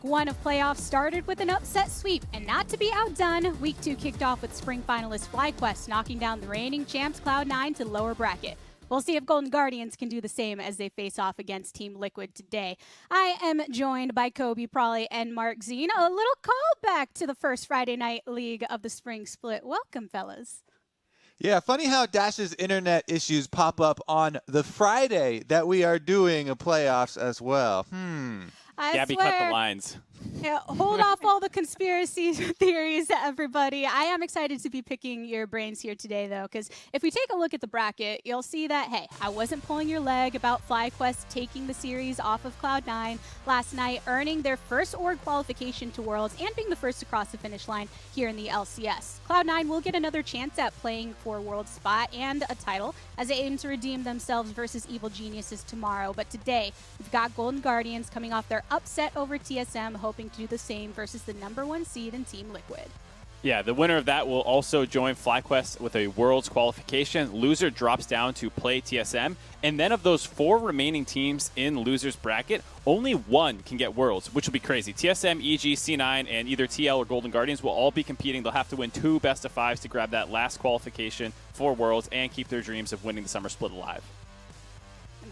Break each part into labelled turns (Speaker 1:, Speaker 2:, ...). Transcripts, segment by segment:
Speaker 1: 1 of playoffs started with an upset sweep, and not to be outdone, Week 2 kicked off with spring finalist FlyQuest knocking down the reigning champs Cloud9 to lower bracket. We'll see if Golden Guardians can do the same as they face off against Team Liquid today. I am joined by Kobe Prawley and Mark Zine. A little callback to the first Friday night league of the spring split. Welcome, fellas.
Speaker 2: Yeah, funny how Dash's internet issues pop up on the Friday that we are doing a playoffs as well.
Speaker 3: Gabby cut the lines.
Speaker 1: Yeah, hold off all the conspiracy theories, everybody. I am excited to be picking your brains here today, though, because if we take a look at the bracket, you'll see that, hey, I wasn't pulling your leg about FlyQuest taking the series off of Cloud9 last night, earning their first org qualification to Worlds and being the first to cross the finish line here in the LCS. Cloud9 will get another chance at playing for a World spot and a title as they aim to redeem themselves versus Evil Geniuses tomorrow. But today, we've got Golden Guardians coming off their upset over TSM, hoping to do the same versus the #1 seed in Team Liquid.
Speaker 3: Yeah, the winner of that will also join FlyQuest with a Worlds qualification. Loser drops down to play TSM. And then of those 4 remaining teams in loser's bracket, only 1 can get Worlds, which will be crazy. TSM, EG, C9, and either TL or Golden Guardians will all be competing. They'll have to win 2 best-of-5s to grab that last qualification for Worlds and keep their dreams of winning the summer split alive.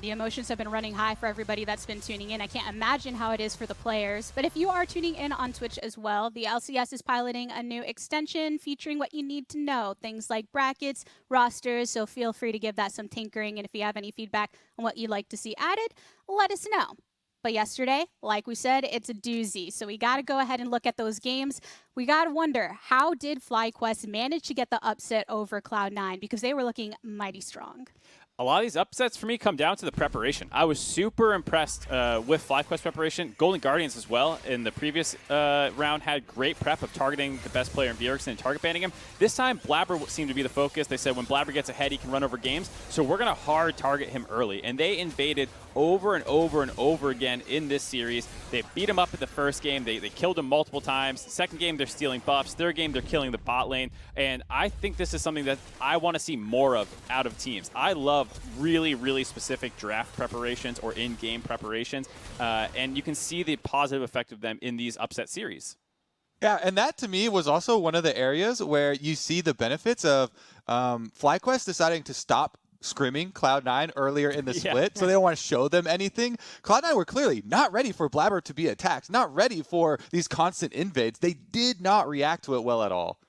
Speaker 1: The emotions have been running high for everybody that's been tuning in. I can't imagine how it is for the players. But if you are tuning in on Twitch as well, the LCS is piloting a new extension featuring what you need to know. Things like brackets, rosters, so feel free to give that some tinkering. And if you have any feedback on what you'd like to see added, let us know. But yesterday, like we said, it's a doozy. So we got to go ahead and look at those games. We got to wonder, how did FlyQuest manage to get the upset over Cloud9? Because they were looking mighty strong.
Speaker 3: A lot of these upsets for me come down to the preparation. I was super impressed with FlyQuest preparation. Golden Guardians as well in the previous round had great prep of targeting the best player in Bjergsen and target banning him. This time, Blabber seemed to be the focus. They said when Blabber gets ahead, he can run over games. So we're going to hard target him early. And they invaded over and over and over again in this series. They beat him up in the first game. They killed him multiple times. Second game, they're stealing buffs. Third game, they're killing the bot lane. And I think this is something that I want to see more of out of teams. I love really, really specific draft preparations or in-game preparations. And you can see the positive effect of them in these upset series.
Speaker 2: Yeah, and that to me was also one of the areas where you see the benefits of FlyQuest deciding to stop scrimming Cloud9 earlier in the split, so they don't want to show them anything. Cloud9 were clearly not ready for Blabber to be attacked, not ready for these constant invades. They did not react to it well at all.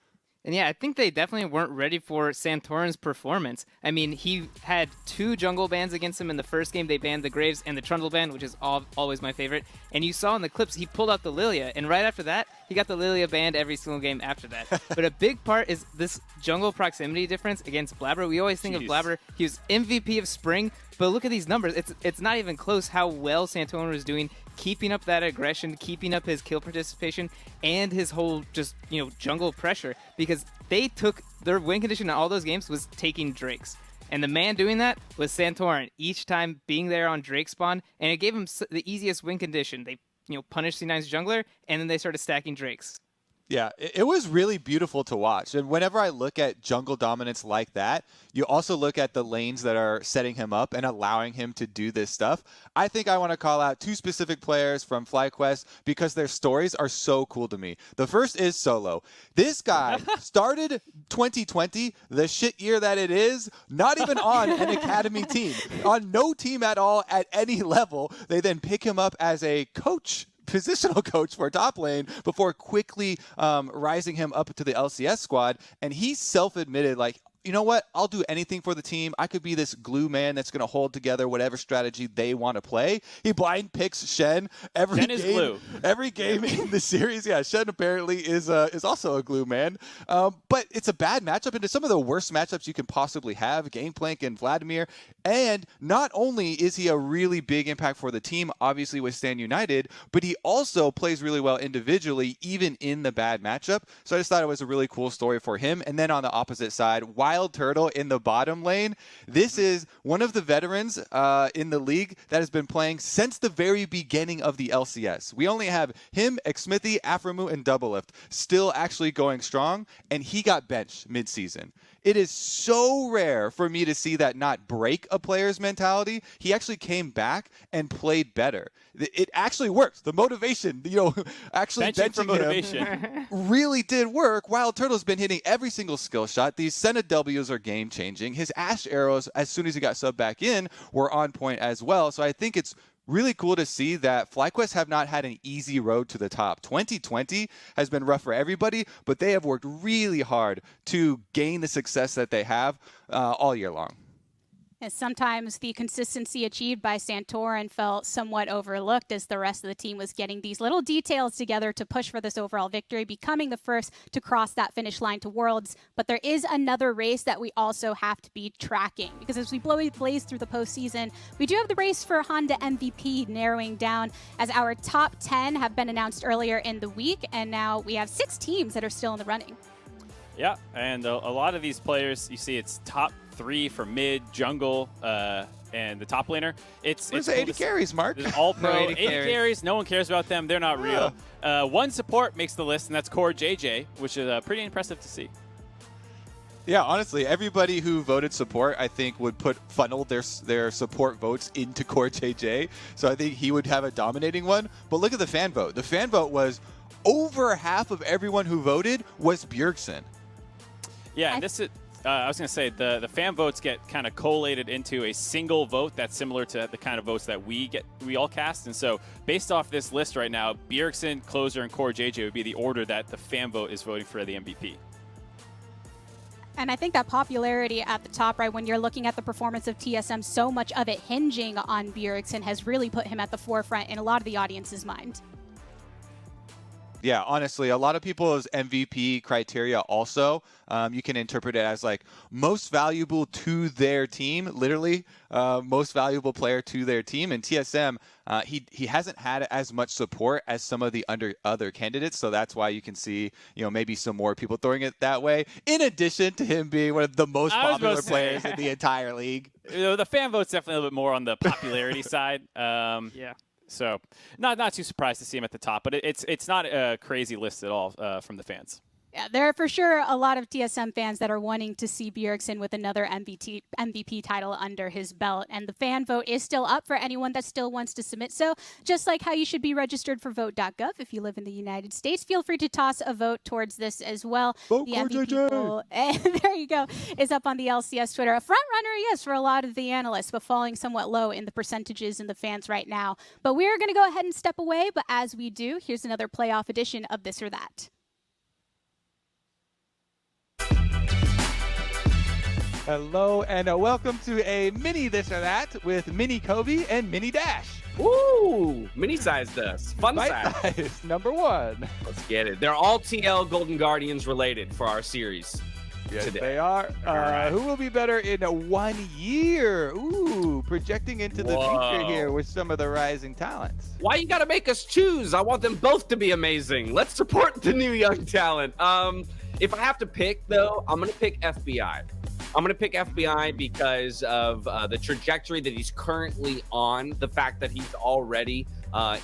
Speaker 4: And yeah, I think they definitely weren't ready for Santorin's performance. I mean, he had 2 jungle bans against him in the first game. They banned the Graves and the Trundle ban, which is always my favorite. And you saw in the clips, he pulled out the Lilia. And right after that, he got the Lilia banned every single game after that. But a big part is this jungle proximity difference against Blabber. We always think of Blabber, he was MVP of Spring. But look at these numbers. It's not even close how well Santorin was doing, keeping up that aggression, keeping up his kill participation, and his whole just, jungle pressure. Because they took their win condition in all those games was taking Drakes. And the man doing that was Santorin, each time being there on Drake spawn. And it gave him the easiest win condition. They punished C9's jungler, and then they started stacking Drakes.
Speaker 2: Yeah, it was really beautiful to watch. And whenever I look at jungle dominance like that, you also look at the lanes that are setting him up and allowing him to do this stuff. I think I want to call out 2 specific players from FlyQuest because their stories are so cool to me. The first is Solo. This guy started 2020, the shit year that it is, not even on an academy team, on no team at all at any level. They then pick him up as a coach, positional coach for top lane before quickly rising him up to the LCS squad. And he self-admitted, like, you know what? I'll do anything for the team. I could be this glue man that's going to hold together whatever strategy they want to play. He blind picks Shen every game in the series. Yeah, Shen apparently is also a glue man. But it's a bad matchup, and it's some of the worst matchups you can possibly have. Gangplank and Vladimir. And not only is he a really big impact for the team, obviously with Stand United, but he also plays really well individually, even in the bad matchup. So I just thought it was a really cool story for him. And then on the opposite side, Wild Turtle in the bottom lane. This is one of the veterans in the league that has been playing since the very beginning of the LCS. We only have him, Xmithy, Aframu, and Doublelift still actually going strong, and he got benched mid-season. It is so rare for me to see that not break a player's mentality. He actually came back and played better. It actually worked. The motivation, actually benching him really did work. Wild Turtle's been hitting every single skill shot. These Senna W's are game-changing. His Ash arrows, as soon as he got subbed back in, were on point as well. So I think it's really cool to see that FlyQuest have not had an easy road to the top. 2020 has been rough for everybody, but they have worked really hard to gain the success that they have all year long.
Speaker 1: And sometimes the consistency achieved by Santorin felt somewhat overlooked as the rest of the team was getting these little details together to push for this overall victory, becoming the first to cross that finish line to Worlds. But there is another race that we also have to be tracking, because as we blaze through the postseason, we do have the race for Honda MVP narrowing down, as our top 10 have been announced earlier in the week, and now we have 6 teams that are still in the running.
Speaker 3: Yeah, and a lot of these players, you see it's top 3 for mid, jungle, and the top laner. It's
Speaker 2: cool 80 carries, Mark.
Speaker 3: All pro
Speaker 4: 80
Speaker 3: carries. No one cares about them. They're not real. One support makes the list, and that's Core JJ, which is pretty impressive to see.
Speaker 2: Yeah, honestly, everybody who voted support, I think, would funnel their support votes into Core JJ. So I think he would have a dominating one. But look at the fan vote. The fan vote was over half of everyone who voted was Bjergsen.
Speaker 3: Yeah, and this is. I was going to say, the fan votes get kind of collated into a single vote that's similar to the kind of votes that we all cast. And so based off this list right now, Bjergsen, Closer, and Core JJ would be the order that the fan vote is voting for the MVP.
Speaker 1: And I think that popularity at the top, right, when you're looking at the performance of TSM, so much of it hinging on Bjergsen has really put him at the forefront in a lot of the audience's mind.
Speaker 2: Yeah, honestly, a lot of people's MVP criteria also, you can interpret it as like most valuable to their team, literally most valuable player to their team. And TSM, he hasn't had as much support as some of the other candidates, so that's why you can see maybe some more people throwing it that way. In addition to him being one of the most popular players in the entire league.
Speaker 3: The fan vote's definitely a little bit more on the popularity side.
Speaker 4: Yeah.
Speaker 3: So not too surprised to see him at the top, but it's not a crazy list at all from the fans.
Speaker 1: Yeah, there are for sure a lot of TSM fans that are wanting to see Bjergsen with another MVP title under his belt. And the fan vote is still up for anyone that still wants to submit. So just like how you should be registered for vote.gov if you live in the United States, feel free to toss a vote towards this as well.
Speaker 2: Vote
Speaker 1: the
Speaker 2: for
Speaker 1: MVP
Speaker 2: JJ.
Speaker 1: poll, there you go, is up on the LCS Twitter. A front runner, yes, for a lot of the analysts, but falling somewhat low in the percentages in the fans right now. But we're going to go ahead and step away. But as we do, here's another playoff edition of This or That.
Speaker 2: Hello and welcome to a mini This or That with Mini Kobe and Mini Dash.
Speaker 5: Ooh, mini-sized us. Fun size.
Speaker 2: Size number 1.
Speaker 5: Let's get it. They're all TL Golden Guardians related for our series.
Speaker 2: Yes,
Speaker 5: today.
Speaker 2: they are.
Speaker 5: right.
Speaker 2: Who will be better in 1 year? Ooh, projecting into the future here with some of the rising talents.
Speaker 5: Why you gotta make us choose? I want them both to be amazing. Let's support the new young talent. If I have to pick, though, I'm gonna pick FBI. I'm going to pick FBI because of the trajectory that he's currently on, the fact that he's already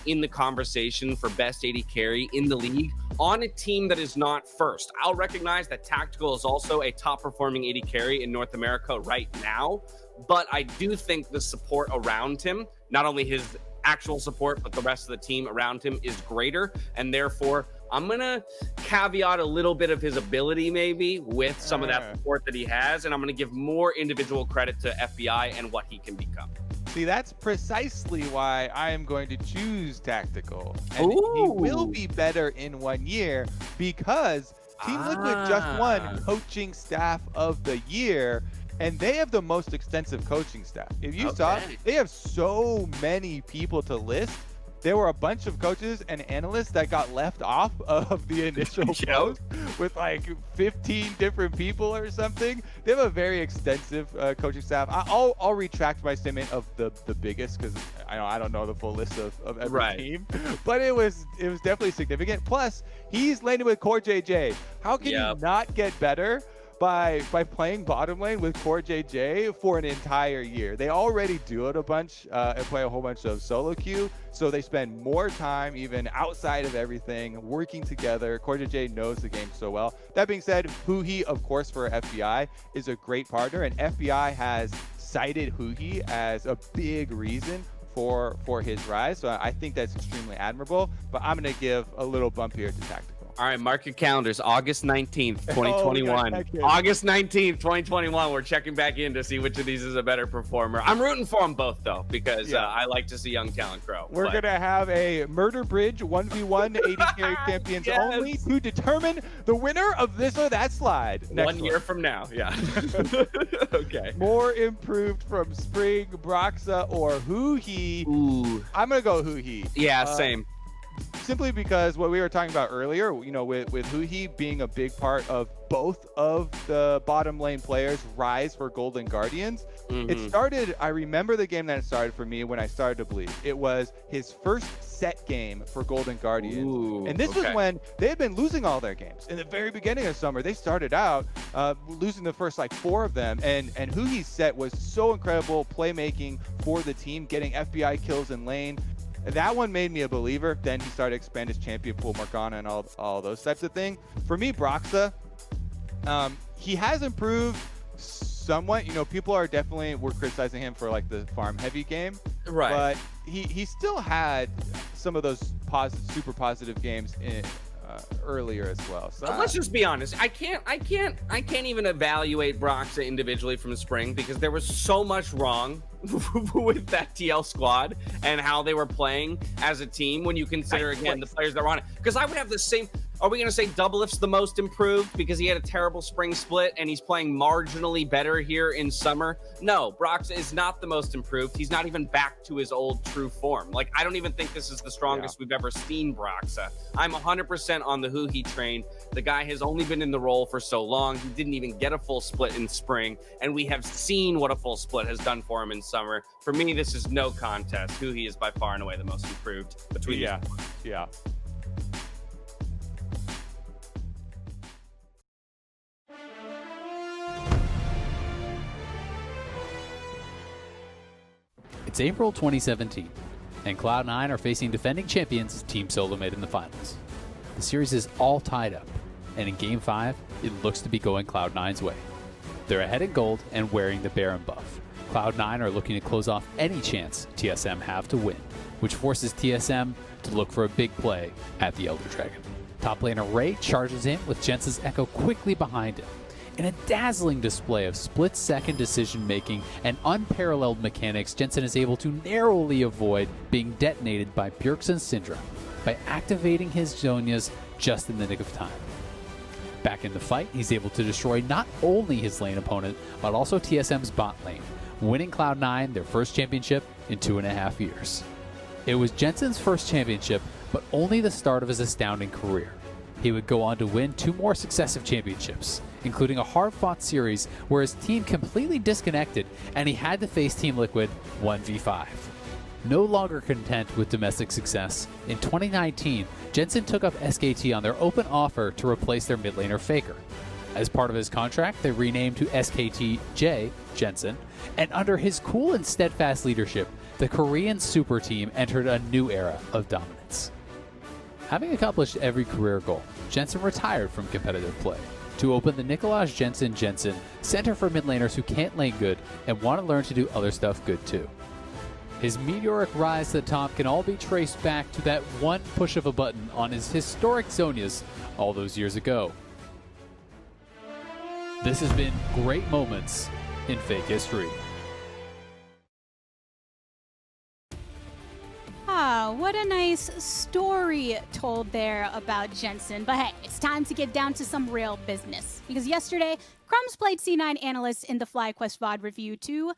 Speaker 5: in the conversation for best AD carry in the league on a team that is not first. I'll recognize that Tactical is also a top-performing AD carry in North America right now, but I do think the support around him, not only his actual support, but the rest of the team around him is greater, and therefore I'm going to caveat a little bit of his ability maybe with some of that support that he has, and I'm going to give more individual credit to FBI and what he can become.
Speaker 2: See, that's precisely why I am going to choose Tactical. And he will be better in 1 year because Team Liquid just won Coaching Staff of the Year, and they have the most extensive coaching staff. If you saw, they have so many people to list. There were a bunch of coaches and analysts that got left off of the initial post with like 15 different people or something. They have a very extensive coaching staff. I'll retract my statement of the biggest because I don't know the full list of every team, but it was definitely significant. Plus, he's landed with Core JJ. How can he not get better? by playing bottom lane with Core JJ for an entire year. They already do it a bunch and play a whole bunch of solo queue, so they spend more time even outside of everything working together. Core JJ knows the game so well. That being said, Huhi, of course, for FBI is a great partner, and FBI has cited Huhi as a big reason for his rise. So I think that's extremely admirable, but I'm going to give a little bump here to Tactical.
Speaker 5: All right, mark your calendars. August 19th, 2021. August 19th, 2021. We're checking back in to see which of these is a better performer. I'm rooting for them both, though, because I like to see young talent grow.
Speaker 2: We're going to have a Murder Bridge 1v1 AD carry champions only to determine the winner of this or that slide.
Speaker 5: Next 1 year from now, yeah. Okay.
Speaker 2: More improved from Spring, Broxa, or Huhi.
Speaker 5: Ooh.
Speaker 2: I'm going to go Huhi.
Speaker 5: Yeah, same.
Speaker 2: Simply because what we were talking about earlier, you know, with Huhi being a big part of both of the bottom lane players' rise for Golden Guardians. It started, I remember the game that it started for me when I started to bleed. It was his first set game for Golden Guardians.
Speaker 5: Ooh,
Speaker 2: and this was when they had been losing all their games. In the very beginning of summer, they started out losing the first like 4 of them. And Huhi's set was so incredible, playmaking for the team, getting FBI kills in lane. That one made me a believer. Then he started to expand his champion pool, Morgana, and all those types of things. For me, Broxa, he has improved somewhat. You know, people were criticizing him for like the farm heavy game,
Speaker 5: right?
Speaker 2: But he still had some of those super positive games earlier as well. So
Speaker 5: let's just be honest. I can't even evaluate Broxa individually from spring because there was so much wrong with that TL squad and how they were playing as a team when you consider again the players that were on it. Because I would have the same. Are we going to say Doublelift's the most improved because he had a terrible spring split and he's playing marginally better here in summer? No, Broxa is not the most improved. He's not even back to his old true form. Like, I don't even think this is the strongest we've ever seen Broxa. I'm 100% on the Huhi train. The guy has only been in the role for so long. He didn't even get a full split in spring, and we have seen what a full split has done for him in summer. For me, this is no contest. Huhi is by far and away the most improved between these.
Speaker 2: Yeah.
Speaker 6: It's April 2017, and Cloud9 are facing defending champions Team Solomid in the finals. The series is all tied up, and in Game 5, it looks to be going Cloud9's way. They're ahead in gold and wearing the Baron buff. Cloud9 are looking to close off any chance TSM have to win, which forces TSM to look for a big play at the Elder Dragon. Top laner Ray charges in with Jensen's Echo quickly behind him. In a dazzling display of split-second decision-making and unparalleled mechanics, Jensen is able to narrowly avoid being detonated by Bjergsen's Syndra by activating his Zhonya's just in the nick of time. Back in the fight, he's able to destroy not only his lane opponent, but also TSM's bot lane, winning Cloud9 their first championship in 2.5 years. It was Jensen's first championship, but only the start of his astounding career. He would go on to win 2 more successive championships, including a hard-fought series where his team completely disconnected and he had to face Team Liquid 1v5. No longer content with domestic success, in 2019, Jensen took up SKT on their open offer to replace their mid laner Faker. As part of his contract, they renamed to SKT-J Jensen, and under his cool and steadfast leadership, the Korean super team entered a new era of dominance. Having accomplished every career goal, Jensen retired from competitive play to open the Nikolaj Jensen Center for mid laners who can't lane good and want to learn to do other stuff good too. His meteoric rise to the top can all be traced back to that one push of a button on his historic Zhonya's all those years ago. This has been Great Moments in Fake History.
Speaker 1: What a nice story told there about Jensen. But hey, it's time to get down to some real business. Because yesterday, Crumbs played C9 analyst in the FlyQuest VOD review to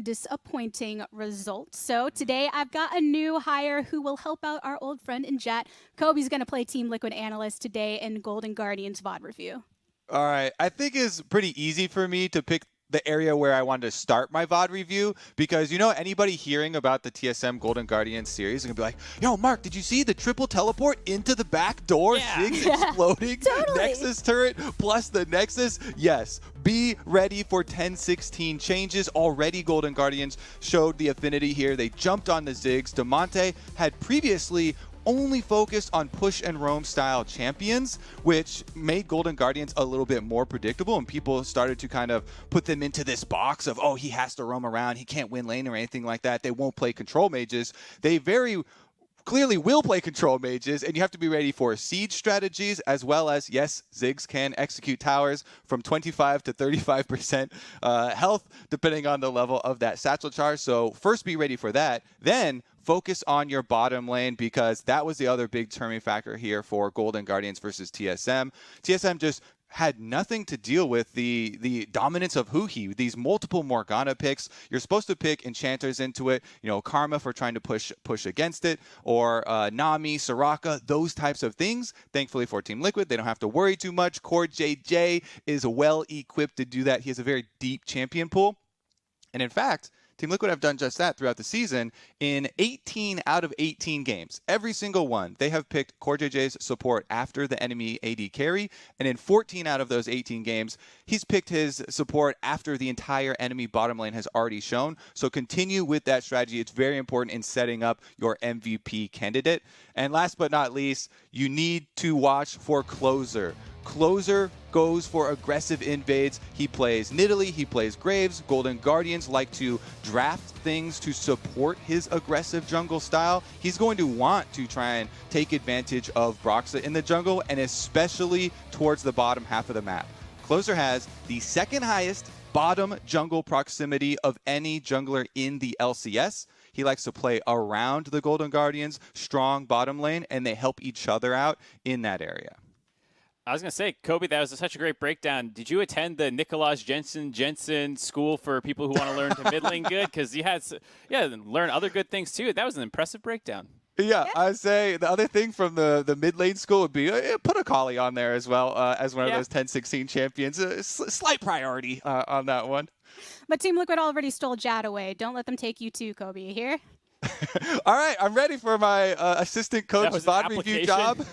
Speaker 1: disappointing results. So today I've got a new hire who will help out our old friend in chat. Kobe's going to play Team Liquid analyst today in Golden Guardians VOD review.
Speaker 2: All right. I think it's pretty easy for me to pick the area where I wanted to start my VOD review, because anybody hearing about the TSM Golden Guardians series is gonna be like, yo, Mark, did you see the triple teleport into the back door?
Speaker 3: Yeah.
Speaker 2: Ziggs exploding,
Speaker 1: Totally.
Speaker 2: Nexus turret plus the Nexus. Yes, be ready for 10-16 changes. Already Golden Guardians showed the affinity here. They jumped on the Ziggs. Damonte had previously only focused on push and roam style champions, which made Golden Guardians a little bit more predictable, and people started to kind of put them into this box of, oh, he has to roam around, he can't win lane or anything like that. They won't play control mages. They very clearly will play control mages, and you have to be ready for siege strategies, as well as, yes, Ziggs can execute towers from 25 to 35% health, depending on the level of that satchel charge. So first be ready for that. Then focus on your bottom lane, because that was the other big determining factor here for Golden Guardians versus TSM. TSM just had nothing to deal with the dominance of Huhi, these multiple Morgana picks. You're supposed to pick enchanters into it, Karma for trying to push against it, or Nami, Soraka, those types of things. Thankfully for Team Liquid, they don't have to worry too much. Core JJ is well equipped to do that. He has a very deep champion pool. And in fact, Team Liquid have done just that throughout the season. In 18 out of 18 games, every single one, they have picked Core JJ's support after the enemy AD carry. And in 14 out of those 18 games, he's picked his support after the entire enemy bottom lane has already shown. So continue with that strategy. It's very important in setting up your MVP candidate. And last but not least, you need to watch for Closer. Closer goes for aggressive invades. He plays Nidalee, he plays Graves. Golden Guardians like to draft things to support his aggressive jungle style. He's going to want to try and take advantage of Broxah in the jungle, and especially towards the bottom half of the map. Closer has the second highest bottom jungle proximity of any jungler in the LCS. He likes to play around the Golden Guardians, strong bottom lane, and they help each other out in that area.
Speaker 3: I was going to say, Kobe, that was such a great breakdown. Did you attend the Nicholas Jensen school for people who want to learn to mid lane good? Because you had, learn other good things too. That was an impressive breakdown.
Speaker 2: Yeah, I'd say the other thing from the mid lane school would be put a Kali on there as well as one of those 10-16 champions. Slight priority on that one.
Speaker 1: But Team Liquid already stole Jad away. Don't let them take you too, Kobe. You hear?
Speaker 2: All right, I'm ready for my assistant coach VOD review job.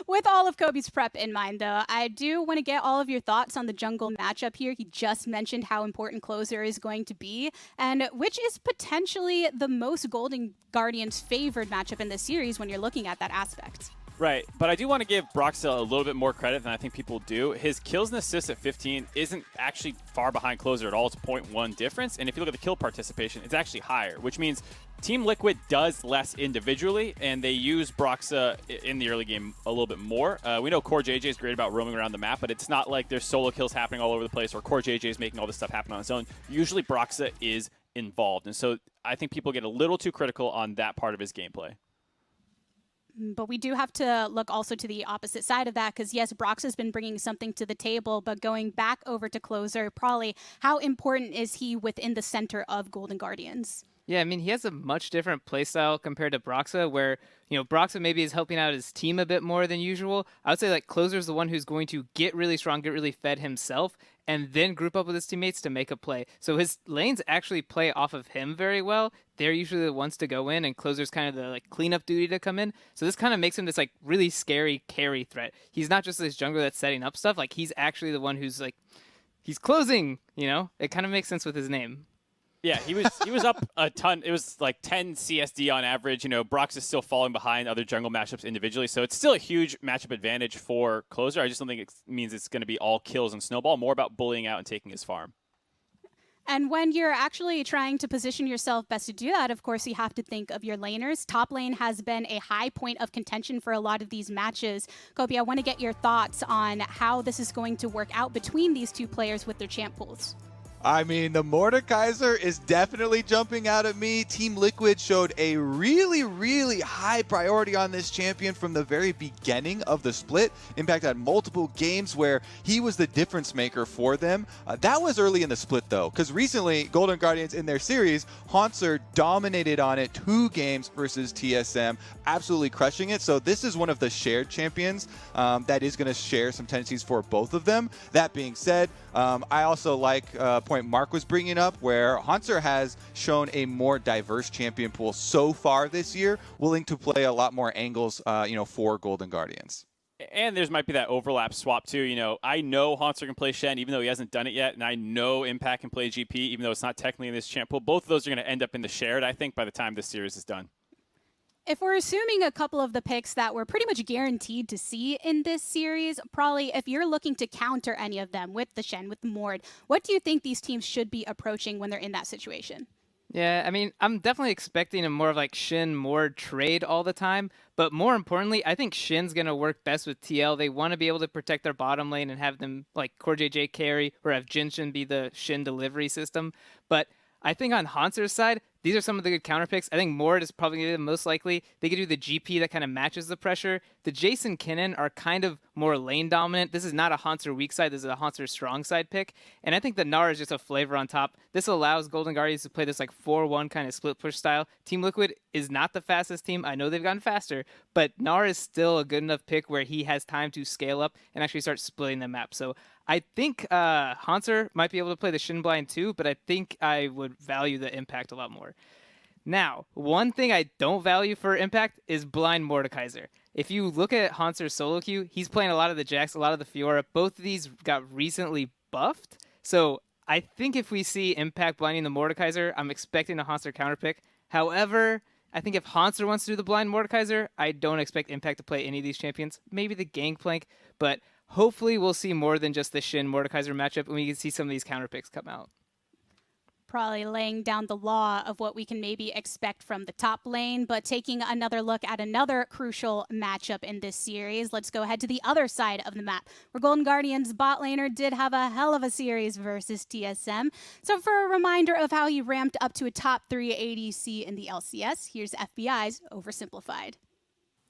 Speaker 1: With all of Kobe's prep in mind, though, I do want to get all of your thoughts on the jungle matchup here. He just mentioned how important Closer is going to be, and which is potentially the most Golden Guardians favored matchup in this series when you're looking at that aspect.
Speaker 3: Right, but I do want to give Broxah a little bit more credit than I think people do. His kills and assists at 15 isn't actually far behind Closer at all. It's a 0.1 difference, and if you look at the kill participation, it's actually higher, which means Team Liquid does less individually, and they use Broxah in the early game a little bit more. We know Core JJ is great about roaming around the map, but it's not like there's solo kills happening all over the place or Core JJ is making all this stuff happen on his own. Usually Broxah is involved, and so I think people get a little too critical on that part of his gameplay.
Speaker 1: But we do have to look also to the opposite side of that, because yes, Broxah has been bringing something to the table, but going back over to Closer, probably how important is he within the center of Golden Guardians?
Speaker 4: Yeah, I mean, he has a much different playstyle compared to Broxah, where, Broxah maybe is helping out his team a bit more than usual. I would say, Closer's the one who's going to get really strong, get really fed himself, and then group up with his teammates to make a play. So his lanes actually play off of him very well. They're usually the ones to go in, and Closer's kind of the cleanup duty to come in. So this kind of makes him this really scary carry threat. He's not just this jungler that's setting up stuff. He's actually the one who's he's closing. It kind of makes sense with his name.
Speaker 3: Yeah, he was up a ton. It was 10 CSD on average. Brox is still falling behind other jungle matchups individually, so it's still a huge matchup advantage for Closer. I just don't think it means it's going to be all kills and snowball, more about bullying out and taking his farm.
Speaker 1: And when you're actually trying to position yourself best to do that, of course, you have to think of your laners. Top lane has been a high point of contention for a lot of these matches. Kobe, I want to get your thoughts on how this is going to work out between these two players with their champ pools.
Speaker 2: I mean, the Mordekaiser is definitely jumping out at me. Team Liquid showed a really, really high priority on this champion from the very beginning of the split. Impact had multiple games where he was the difference maker for them. That was early in the split, though, because recently, Golden Guardians in their series, Hauntzer dominated on it 2 games versus TSM, absolutely crushing it. So this is one of the shared champions that is going to share some tendencies for both of them. That being said, I also like point Mark was bringing up, where Hauntzer has shown a more diverse champion pool so far this year, willing to play a lot more angles, for Golden Guardians.
Speaker 3: And there's might be that overlap swap too. I know Hauntzer can play Shen, even though he hasn't done it yet, and I know Impact can play GP, even though it's not technically in this champ pool. Both of those are going to end up in the shared, I think, by the time this series is done.
Speaker 1: If we're assuming a couple of the picks that we're pretty much guaranteed to see in this series, probably if you're looking to counter any of them with the Shen, with the Mord, what do you think these teams should be approaching when they're in that situation?
Speaker 4: Yeah, I mean, I'm definitely expecting a more of like Shin Mord trade all the time. But more importantly, I think Shin's going to work best with TL. They want to be able to protect their bottom lane and have them like Core JJ carry or have Jinshin be the Shin delivery system. But I think on Hanser's side, these are some of the good counter picks. I think Mord is probably the most likely. They could do the GP that kind of matches the pressure. The Jason Kinnan are kind of more lane dominant. This is not a Hanser weak side. This is a Hanser strong side pick. And I think the Gnar is just a flavor on top. This allows Golden Guardians to play this like 4-1 kind of split push style. Team Liquid is not the fastest team. I know they've gotten faster, but Gnar is still a good enough pick where he has time to scale up and actually start splitting the map. So I think Hanser might be able to play the Shin Blind too, but I think I would value the Impact a lot more. Now, one thing I don't value for Impact is Blind Mordekaiser. If you look at Hanser's solo queue, he's playing a lot of the Jax, a lot of the Fiora. Both of these got recently buffed. So I think if we see Impact blinding the Mordekaiser, I'm expecting a Hanser counterpick. However, I think if Hanser wants to do the blind Mordekaiser, I don't expect Impact to play any of these champions. Maybe the Gangplank, but hopefully we'll see more than just the Shin Mordekaiser matchup and we can see some of these counterpicks come out.
Speaker 1: Probably laying down the law of what we can maybe expect from the top lane, but taking another look at another crucial matchup in this series, let's go ahead to the other side of the map, where Golden Guardians bot laner did have a hell of a series versus TSM. So for a reminder of how he ramped up to a top 3 ADC in the LCS, here's FBI's Oversimplified.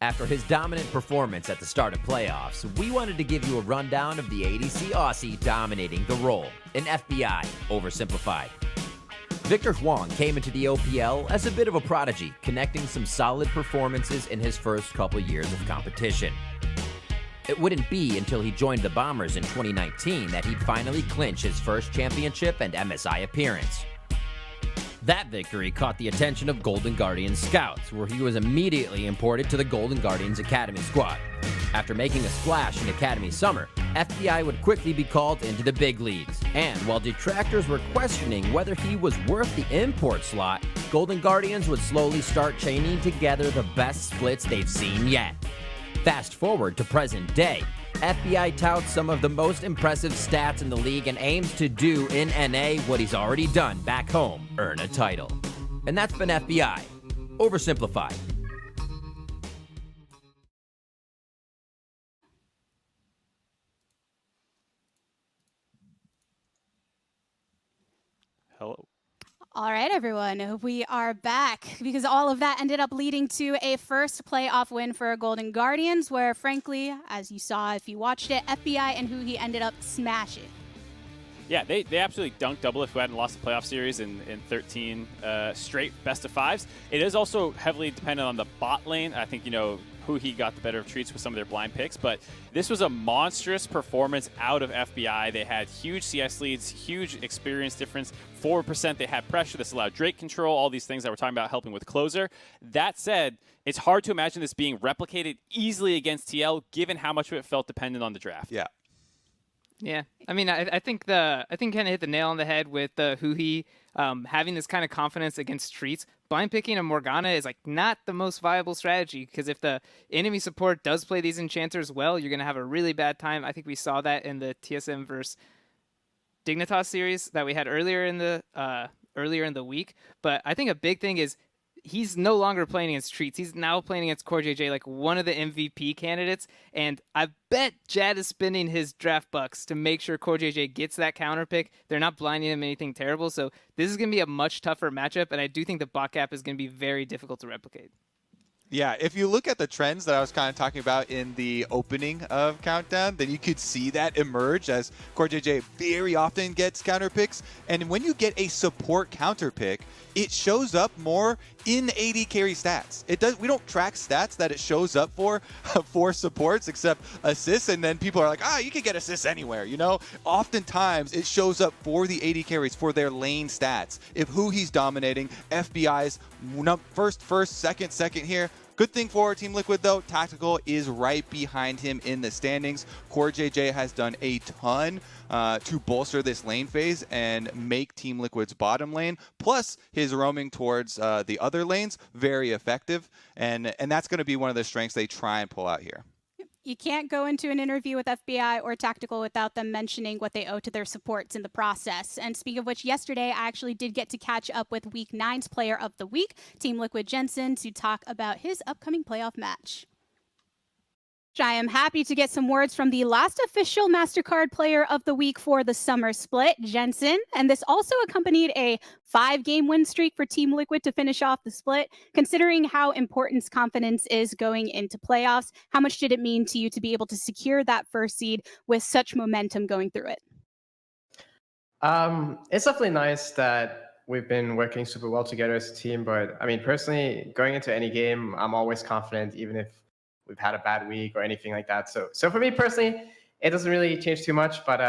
Speaker 7: After his dominant performance at the start of playoffs, we wanted to give you a rundown of the ADC Aussie dominating the role in FBI Oversimplified. Victor Huang came into the OPL as a bit of a prodigy, connecting some solid performances in his first couple years of competition. It wouldn't be until he joined the Bombers in 2019 that he'd finally clinch his first championship and MSI appearance. That victory caught the attention of Golden Guardians scouts, where he was immediately imported to the Golden Guardians Academy squad. After making a splash in Academy Summer, FBI would quickly be called into the big leagues. And while detractors were questioning whether he was worth the import slot, Golden Guardians would slowly start chaining together the best splits they've seen yet. Fast forward to present day, FBI touts some of the most impressive stats in the league and aims to do in NA what he's already done back home, earn a title. And that's been FBI Oversimplified.
Speaker 3: Hello.
Speaker 1: All right, everyone, we are back because all of that ended up leading to a first playoff win for Golden Guardians, where frankly, as you saw if you watched it, FBI and Huhi ended up smashing.
Speaker 3: Yeah, they absolutely dunked double if we hadn't lost the playoff series in 13 straight best of fives. It is also heavily dependent on the bot lane. I think, Huhi got the better of treats with some of their blind picks, but this was a monstrous performance out of FBI. They had huge CS leads, huge experience difference, 4%. They had pressure. This allowed Drake control, all these things that we're talking about helping with closer. That said, it's hard to imagine this being replicated easily against TL, given how much of it felt dependent on the draft.
Speaker 2: Yeah.
Speaker 4: Yeah, I mean, I think kind of hit the nail on the head with the Huhi having this kind of confidence against Treats. Blind picking a Morgana is like not the most viable strategy, because if the enemy support does play these enchanters well, you're going to have a really bad time. I think we saw that in the TSM versus Dignitas series that we had earlier in the week. But I think a big thing is he's no longer playing against Treats. He's now playing against Core JJ, like one of the MVP candidates. And I bet Jad is spending his draft bucks to make sure Core JJ gets that counter pick. They're not blinding him anything terrible. So this is going to be a much tougher matchup. And I do think the bot gap is going to be very difficult to replicate.
Speaker 2: Yeah, if you look at the trends that I was kind of talking about in the opening of Countdown, then you could see that emerge as Core JJ very often gets counter picks. And when you get a support counter pick, it shows up more in AD carry stats. We don't track stats that it shows up for supports except assists, and then people are like, you can get assists anywhere, you know? Oftentimes it shows up for the AD carries for their lane stats. If who he's dominating, FBI's first, second here. Good thing for Team Liquid, though, Tactical is right behind him in the standings. Core JJ has done a ton to bolster this lane phase and make Team Liquid's bottom lane, plus his roaming towards the other lanes, very effective. And that's going to be one of the strengths they try and pull out here.
Speaker 1: You can't go into an interview with FBI or Tactical without them mentioning what they owe to their supports in the process. And speaking of which, yesterday I actually did get to catch up with Week 9's Player of the Week, Team Liquid Jensen, to talk about his upcoming playoff match. I am happy to get some words from the last official MasterCard Player of the Week for the summer split, Jensen. And this also accompanied a 5-game win streak for Team Liquid to finish off the split. Considering how important confidence is going into playoffs, how much did it mean to you to be able to secure that first seed with such momentum going through it?
Speaker 8: It's definitely nice that we've been working super well together as a team. But I mean, personally, going into any game, I'm always confident, even if we've had a bad week or anything like that. So for me personally, it doesn't really change too much. But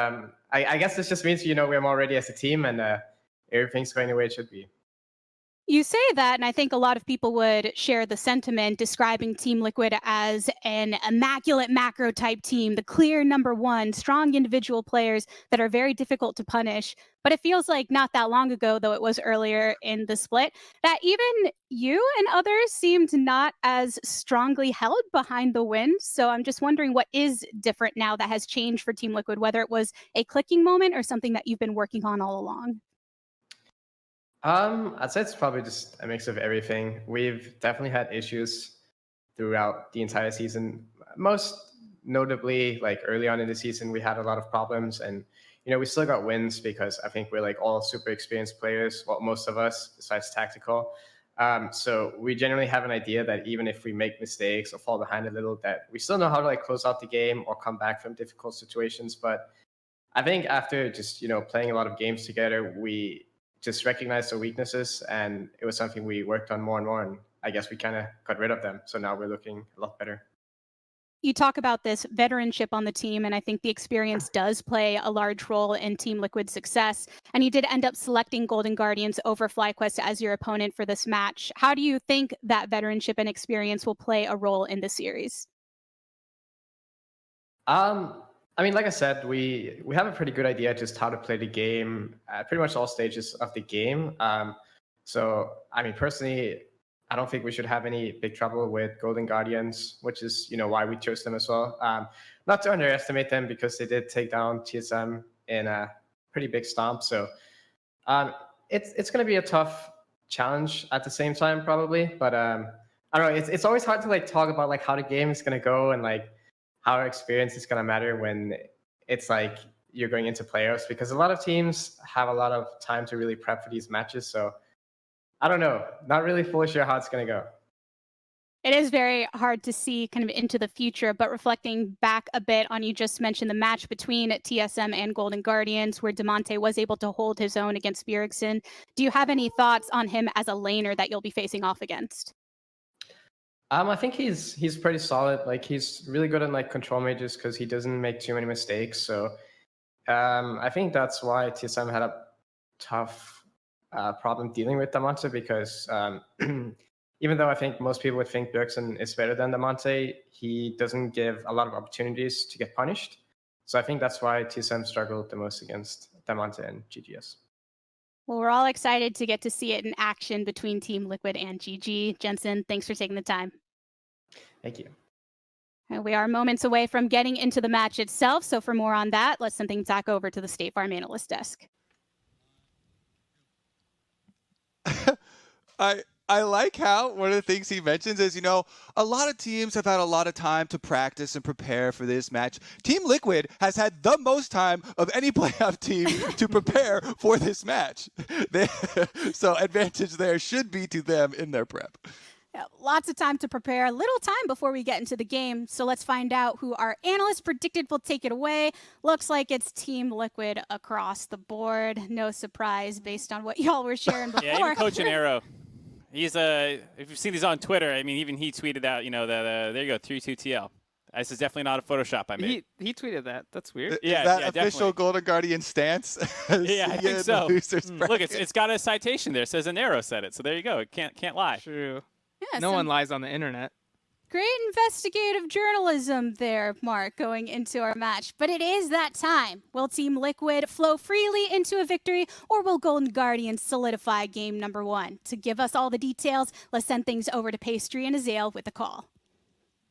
Speaker 8: I guess this just means, we're more ready as a team and everything's going the way it should be.
Speaker 1: You say that, and I think a lot of people would share the sentiment describing Team Liquid as an immaculate macro type team, the clear number one, strong individual players that are very difficult to punish. But it feels like not that long ago, though it was earlier in the split, that even you and others seemed not as strongly held behind the win. So I'm just wondering what is different now that has changed for Team Liquid, whether it was a clicking moment or something that you've been working on all along.
Speaker 8: I'd say it's probably just a mix of everything. We've definitely had issues throughout the entire season. Most notably, like early on in the season, we had a lot of problems, and we still got wins because I think we're like all super experienced players. Well, most of us, besides Tactical. So we generally have an idea that even if we make mistakes or fall behind a little, that we still know how to like close out the game or come back from difficult situations. But I think after just playing a lot of games together, we just recognized our weaknesses, and it was something we worked on more and more, and I guess we kind of got rid of them. So now we're looking a lot better.
Speaker 1: You talk about this veteranship on the team, and I think the experience does play a large role in Team Liquid's success. And you did end up selecting Golden Guardians over FlyQuest as your opponent for this match. How do you think that veteranship and experience will play a role in the series?
Speaker 8: I mean, like I said, we have a pretty good idea just how to play the game at pretty much all stages of the game. So, I mean, personally, I don't think we should have any big trouble with Golden Guardians, which is, why we chose them as well. Not to underestimate them because they did take down TSM in a pretty big stomp. So it's going to be a tough challenge at the same time, probably. But I don't know. It's always hard to like talk about like how the game is going to go and like how our experience is going to matter when it's like you're going into playoffs, because a lot of teams have a lot of time to really prep for these matches. So I don't know, not really fully sure how it's going to go.
Speaker 1: It is very hard to see kind of into the future, but reflecting back a bit on, you just mentioned the match between TSM and Golden Guardians, where Demonte was able to hold his own against Bjergsen. Do you have any thoughts on him as a laner that you'll be facing off against?
Speaker 8: I think he's pretty solid. Like he's really good in like control mages because he doesn't make too many mistakes. So I think that's why TSM had a tough problem dealing with Demonte, because even though I think most people would think Bjergsen is better than Demonte, he doesn't give a lot of opportunities to get punished. So I think that's why TSM struggled the most against Demonte and GGS.
Speaker 1: Well, we're all excited to get to see it in action between Team Liquid and GG. Jensen, thanks for taking the time.
Speaker 8: Thank you.
Speaker 1: And we are moments away from getting into the match itself. So for more on that, let's send things back over to the State Farm analyst desk.
Speaker 2: I like how one of the things he mentions is, a lot of teams have had a lot of time to practice and prepare for this match. Team Liquid has had the most time of any playoff team to prepare for this match. So advantage there should be to them in their prep.
Speaker 1: Yeah, lots of time to prepare, little time before we get into the game. So let's find out who our analyst predicted will take it away. Looks like it's Team Liquid across the board. No surprise based on what y'all were sharing before.
Speaker 3: Yeah, even Coach Arrow. He's if you've seen these on Twitter, I mean, even he tweeted out, that there you go, 3-2 TL. This is definitely not a Photoshop I made.
Speaker 4: He tweeted that. That's weird.
Speaker 3: Yeah,
Speaker 2: is that
Speaker 3: yeah,
Speaker 2: official
Speaker 3: definitely.
Speaker 2: Golden Guardian stance?
Speaker 3: Yeah, I think so. Look,
Speaker 2: Bracket?
Speaker 3: it's got a citation there. It says an arrow said it. So there you go. It can't lie.
Speaker 4: True.
Speaker 1: Yeah,
Speaker 4: No one lies on the internet.
Speaker 1: Great investigative journalism there, Mark, going into our match. But it is that time. Will Team Liquid flow freely into a victory, or will Golden Guardians solidify game number 1? To give us all the details, let's send things over to Pastry and Azale with the call.